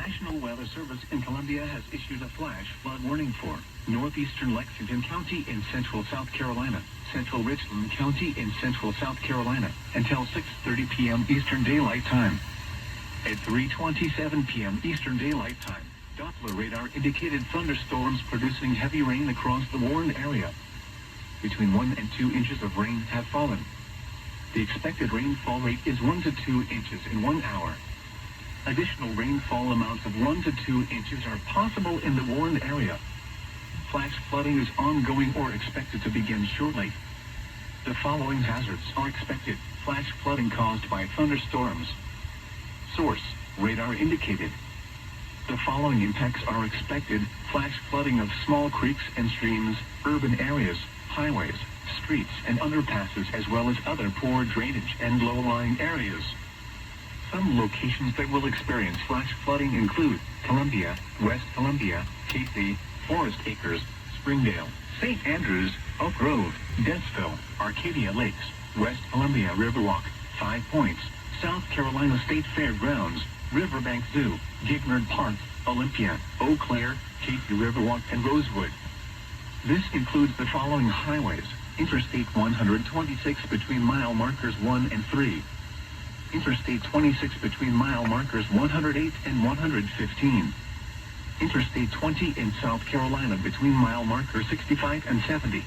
National Weather Service in Columbia has issued a flash flood warning for northeastern Lexington County in central South Carolina, central Richland County in central South Carolina, until 6:30 p.m. Eastern Daylight Time. At 3:27 p.m. Eastern Daylight Time, Doppler radar indicated thunderstorms producing heavy rain across the warned area. Between 1 and 2 inches of rain have fallen. The expected rainfall rate is 1 to 2 inches in 1 hour. Additional rainfall amounts of 1 to 2 inches are possible in the warned area. Flash flooding is ongoing or expected to begin shortly. The following hazards are expected: flash flooding caused by thunderstorms. Source: radar indicated. The following impacts are expected: flash flooding of small creeks and streams, urban areas, highways, streets and underpasses, as well as other poor drainage and low-lying areas. Some locations that will experience flash flooding include Columbia, West Columbia, Casey, Forest Acres, Springdale, St. Andrews, Oak Grove, Dentsville, Arcadia Lakes, West Columbia Riverwalk, 5 Points, South Carolina State Fairgrounds, Riverbank Zoo, Gignard Park, Olympia, Eau Claire, Casey Riverwalk, and Rosewood. This includes the following highways: Interstate 126 between mile markers 1 and 3. Interstate 26 between mile markers 108 and 115. Interstate 20 in South Carolina between mile markers 65 and 70.